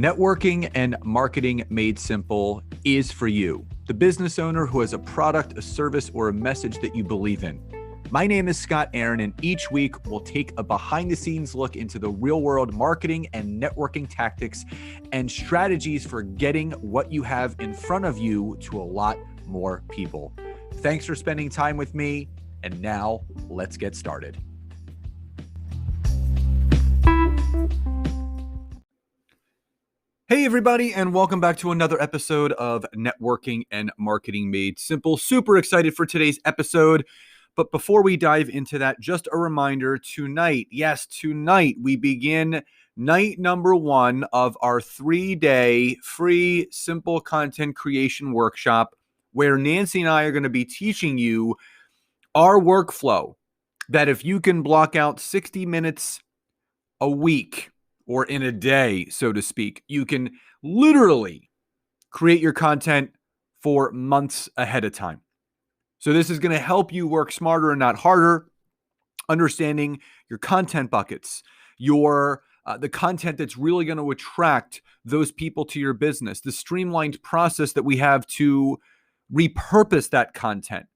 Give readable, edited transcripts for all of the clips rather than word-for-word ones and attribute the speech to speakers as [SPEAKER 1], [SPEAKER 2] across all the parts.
[SPEAKER 1] Networking and marketing made simple is for you, the business owner who has a product, a service, or a message that you believe in. My name is Scott Aaron, and each week we'll take a behind-the-scenes look into the real-world marketing and networking tactics and strategies for getting what you have in front of you to a lot more people. Thanks for spending time with me, and now let's get started. Hey everybody, and welcome back to another episode of Networking and Marketing Made Simple. Super excited for today's episode. But before we dive into that, just a reminder, tonight, we begin night number 1 of our 3-day free simple content creation workshop, where Nancy and I are going to be teaching you our workflow that if you can block out 60 minutes a week, or in a day, so to speak, you can literally create your content for months ahead of time. So this is going to help you work smarter and not harder, understanding your content buckets, the content that's really going to attract those people to your business, the streamlined process that we have to repurpose that content,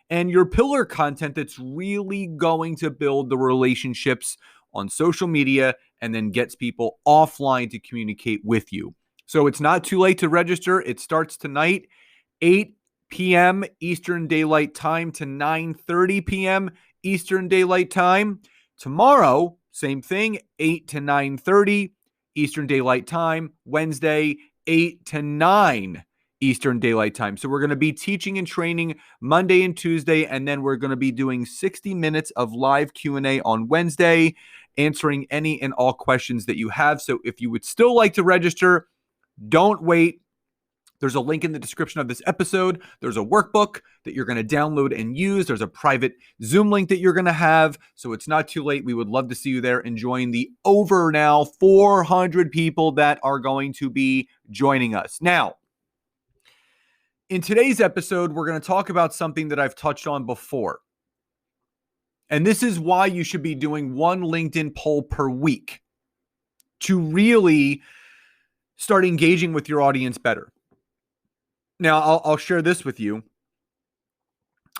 [SPEAKER 1] and your pillar content that's really going to build the relationships on social media and then gets people offline to communicate with you. So it's not too late to register. It starts tonight, 8 p.m. Eastern Daylight Time to 9:30 p.m. Eastern Daylight Time. Tomorrow, same thing, 8 to 9:30 Eastern Daylight Time. Wednesday, 8 to 9 Eastern Daylight Time. So we're going to be teaching and training Monday and Tuesday, and then we're going to be doing 60 minutes of live Q&A on Wednesday, answering any and all questions that you have. So if you would still like to register, don't wait. There's a link in the description of this episode. There's a workbook that you're going to download and use. There's a private Zoom link that you're going to have. So it's not too late. We would love to see you there and join the over now 400 people that are going to be joining us. Now, in today's episode, we're going to talk about something that I've touched on before. And this is why you should be doing one LinkedIn poll per week to really start engaging with your audience better. Now, I'll share this with you.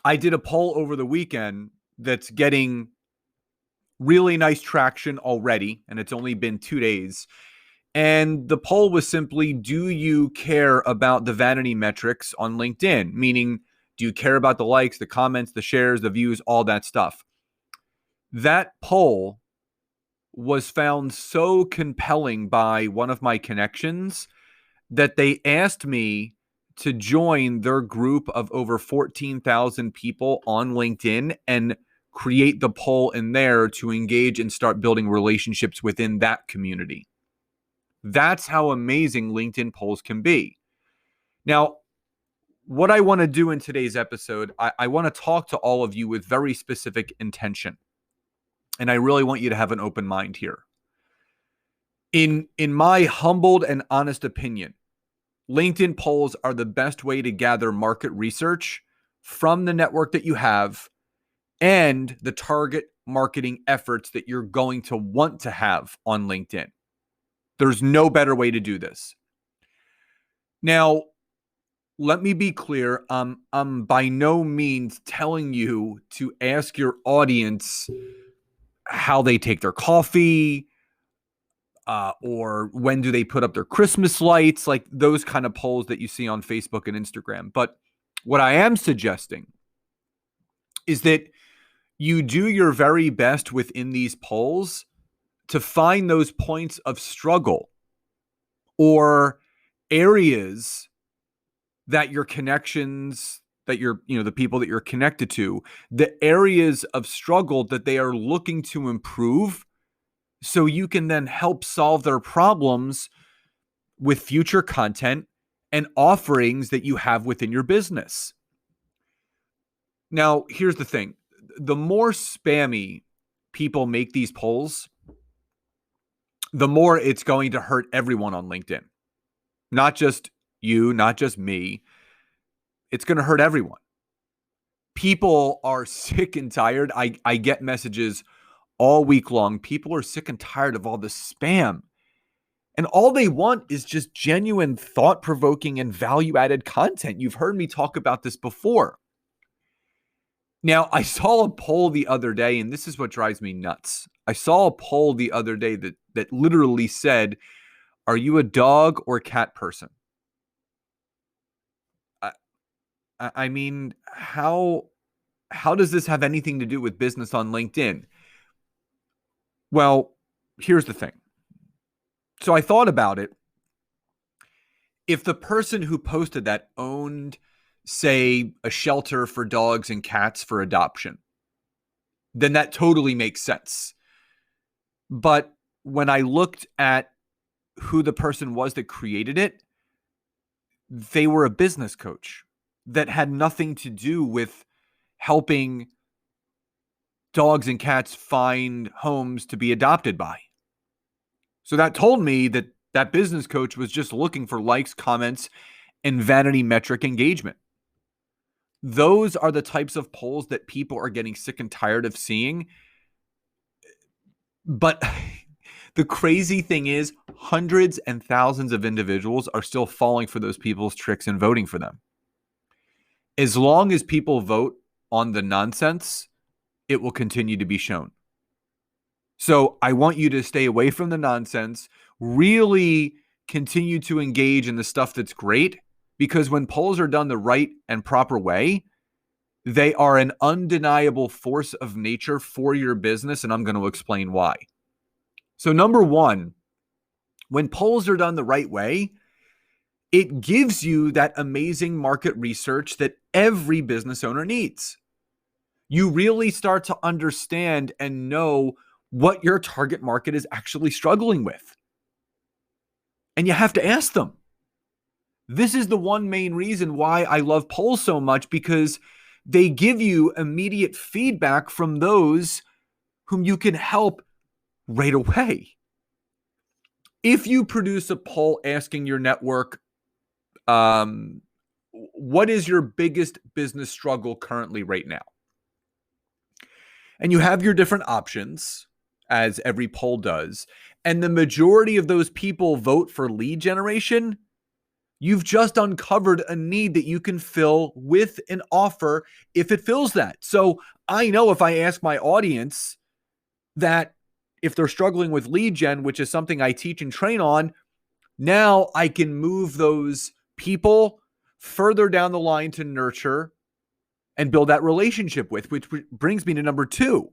[SPEAKER 1] I did a poll over the weekend that's getting really nice traction already, and it's only been 2 days. And the poll was simply, do you care about the vanity metrics on LinkedIn? Meaning, do you care about the likes, the comments, the shares, the views, all that stuff? That poll was found so compelling by one of my connections that they asked me to join their group of over 14,000 people on LinkedIn and create the poll in there to engage and start building relationships within that community. That's how amazing LinkedIn polls can be. Now, what I want to do in today's episode, I want to talk to all of you with very specific intention. And I really want you to have an open mind here. In my humbled and honest opinion, LinkedIn polls are the best way to gather market research from the network that you have and the target marketing efforts that you're going to want to have on LinkedIn. There's no better way to do this. Now, let me be clear. I'm by no means telling you to ask your audience how they take their coffee, or when do they put up their Christmas lights, like those kind of polls that you see on Facebook and Instagram. But what I am suggesting is that you do your very best within these polls to find those points of struggle or areas that your connections, that the people that you're connected to, the areas of struggle that they are looking to improve, so you can then help solve their problems with future content and offerings that you have within your business. Now, here's the thing. The more spammy people make these polls, the more it's going to hurt everyone on LinkedIn. Not just you, not just me. It's going to hurt everyone. People are sick and tired. I get messages all week long. People are sick and tired of all this spam. And all they want is just genuine, thought-provoking, and value-added content. You've heard me talk about this before. Now, I saw a poll the other day, and this is what drives me nuts. I saw a poll the other day that literally said, "Are you a dog or cat person?" I mean, how does this have anything to do with business on LinkedIn? Well, here's the thing. So I thought about it. If the person who posted that owned, say, a shelter for dogs and cats for adoption, then that totally makes sense. But when I looked at who the person was that created it, they were a business coach that had nothing to do with helping dogs and cats find homes to be adopted by. So that told me that that business coach was just looking for likes, comments, and vanity metric engagement. Those are the types of polls that people are getting sick and tired of seeing. But the crazy thing is, hundreds and thousands of individuals are still falling for those people's tricks and voting for them. As long as people vote on the nonsense, it will continue to be shown. So I want you to stay away from the nonsense, really continue to engage in the stuff that's great, because when polls are done the right and proper way, they are an undeniable force of nature for your business, and I'm going to explain why. So number one, when polls are done the right way, it gives you that amazing market research that every business owner needs. You really start to understand and know what your target market is actually struggling with. And you have to ask them. This is the one main reason why I love polls so much, because they give you immediate feedback from those whom you can help right away. If you produce a poll asking your network, what is your biggest business struggle currently right now? And you have your different options, as every poll does, and the majority of those people vote for lead generation, you've just uncovered a need that you can fill with an offer if it fills that. So I know if I ask my audience that if they're struggling with lead gen, which is something I teach and train on, now I can move those people further down the line to nurture and build that relationship with, which brings me to number two.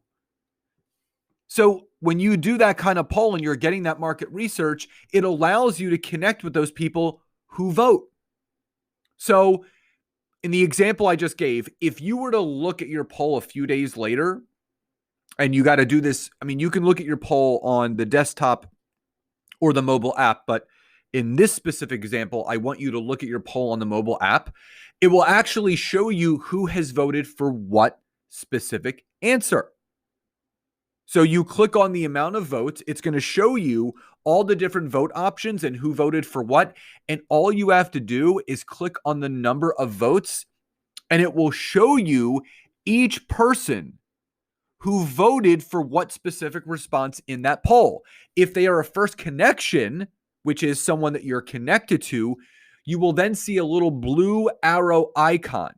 [SPEAKER 1] So when you do that kind of poll and you're getting that market research, it allows you to connect with those people who vote. So in the example I just gave, if you were to look at your poll a few days later, and you got to do this, I mean, you can look at your poll on the desktop or the mobile app, but in this specific example, I want you to look at your poll on the mobile app. It will actually show you who has voted for what specific answer. So you click on the amount of votes, it's going to show you all the different vote options and who voted for what. And all you have to do is click on the number of votes, and it will show you each person who voted for what specific response in that poll. If they are a first connection, which is someone that you're connected to, you will then see a little blue arrow icon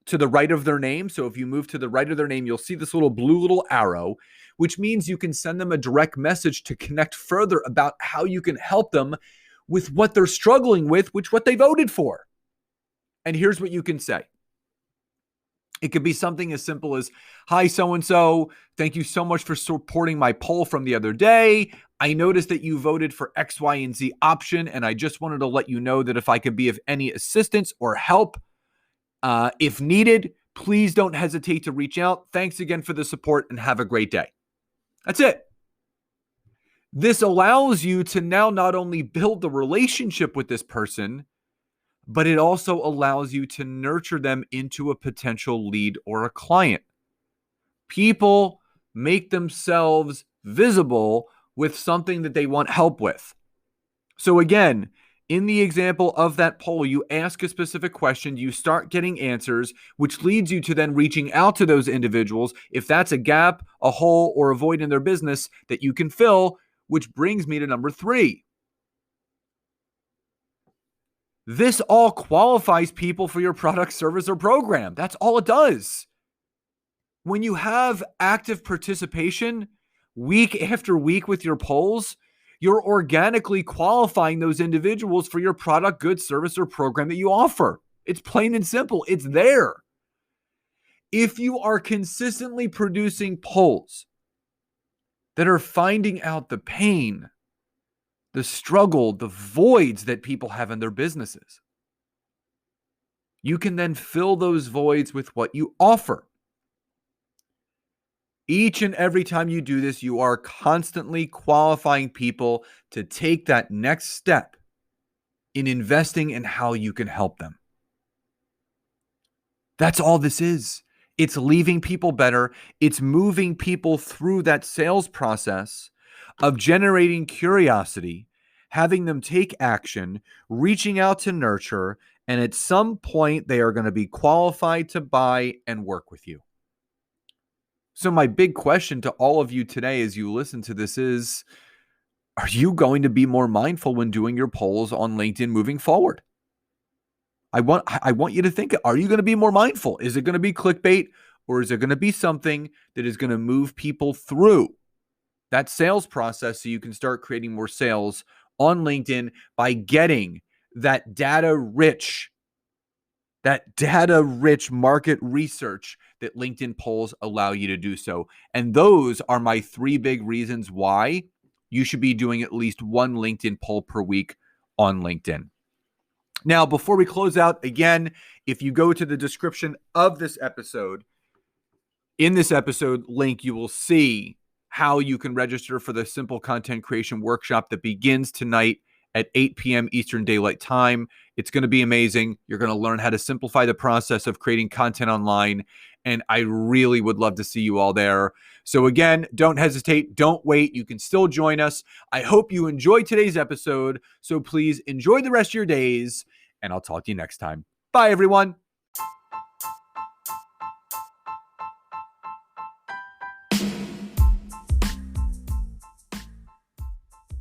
[SPEAKER 1] to the right of their name. So if you move to the right of their name, you'll see this little arrow, which means you can send them a direct message to connect further about how you can help them with what they're struggling with, which what they voted for. And here's what you can say. It could be something as simple as, "Hi, so-and-so, thank you so much for supporting my poll from the other day. I noticed that you voted for X, Y, and Z option, and I just wanted to let you know that if I could be of any assistance or help, if needed, please don't hesitate to reach out. Thanks again for the support and have a great day." That's it. This allows you to now not only build the relationship with this person, but it also allows you to nurture them into a potential lead or a client. People make themselves visible with something that they want help with. So again, in the example of that poll, you ask a specific question, you start getting answers, which leads you to then reaching out to those individuals if that's a gap, a hole, or a void in their business that you can fill, which brings me to number three. This all qualifies people for your product, service, or program. That's all it does. When you have active participation week after week with your polls, you're organically qualifying those individuals for your product, good, service, or program that you offer. It's plain and simple. It's there. If you are consistently producing polls that are finding out the pain, the struggle, the voids that people have in their businesses, you can then fill those voids with what you offer. Each and every time you do this, you are constantly qualifying people to take that next step in investing in how you can help them. That's all this is. It's leaving people better. It's moving people through that sales process of generating curiosity, having them take action, reaching out to nurture, and at some point they are going to be qualified to buy and work with you. So my big question to all of you today as you listen to this is, are you going to be more mindful when doing your polls on LinkedIn moving forward? I want you to think, are you going to be more mindful? Is it going to be clickbait, or is it going to be something that is going to move people through that sales process so you can start creating more sales on LinkedIn by getting that data-rich market research that LinkedIn polls allow you to do so. And those are my 3 big reasons why you should be doing at least one LinkedIn poll per week on LinkedIn. Now, before we close out, again, if you go to the description of this episode, in this episode link, you will see how you can register for the Simple Content Creation Workshop that begins tonight at 8 p.m. Eastern Daylight Time. It's going to be amazing. You're going to learn how to simplify the process of creating content online, and I really would love to see you all there. So again, don't hesitate. Don't wait. You can still join us. I hope you enjoyed today's episode, so please enjoy the rest of your days, and I'll talk to you next time. Bye, everyone.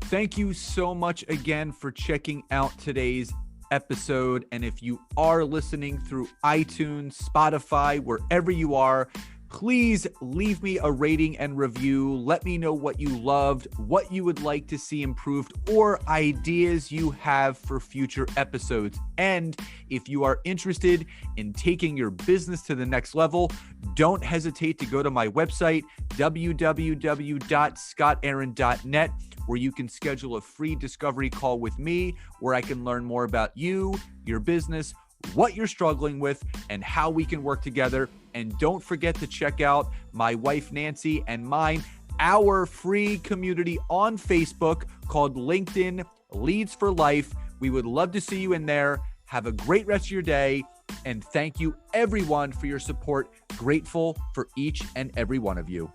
[SPEAKER 1] Thank you so much again for checking out today's episode. And if you are listening through iTunes, Spotify, wherever you are, please leave me a rating and review. Let me know what you loved, what you would like to see improved, or ideas you have for future episodes. And if you are interested in taking your business to the next level, don't hesitate to go to my website, www.scottaaron.net, where you can schedule a free discovery call with me, where I can learn more about you, your business, what you're struggling with, and how we can work together. And don't forget to check out my wife, Nancy, and mine, our free community on Facebook called LinkedIn Leads for Life. We would love to see you in there. Have a great rest of your day. And thank you, everyone, for your support. Grateful for each and every one of you.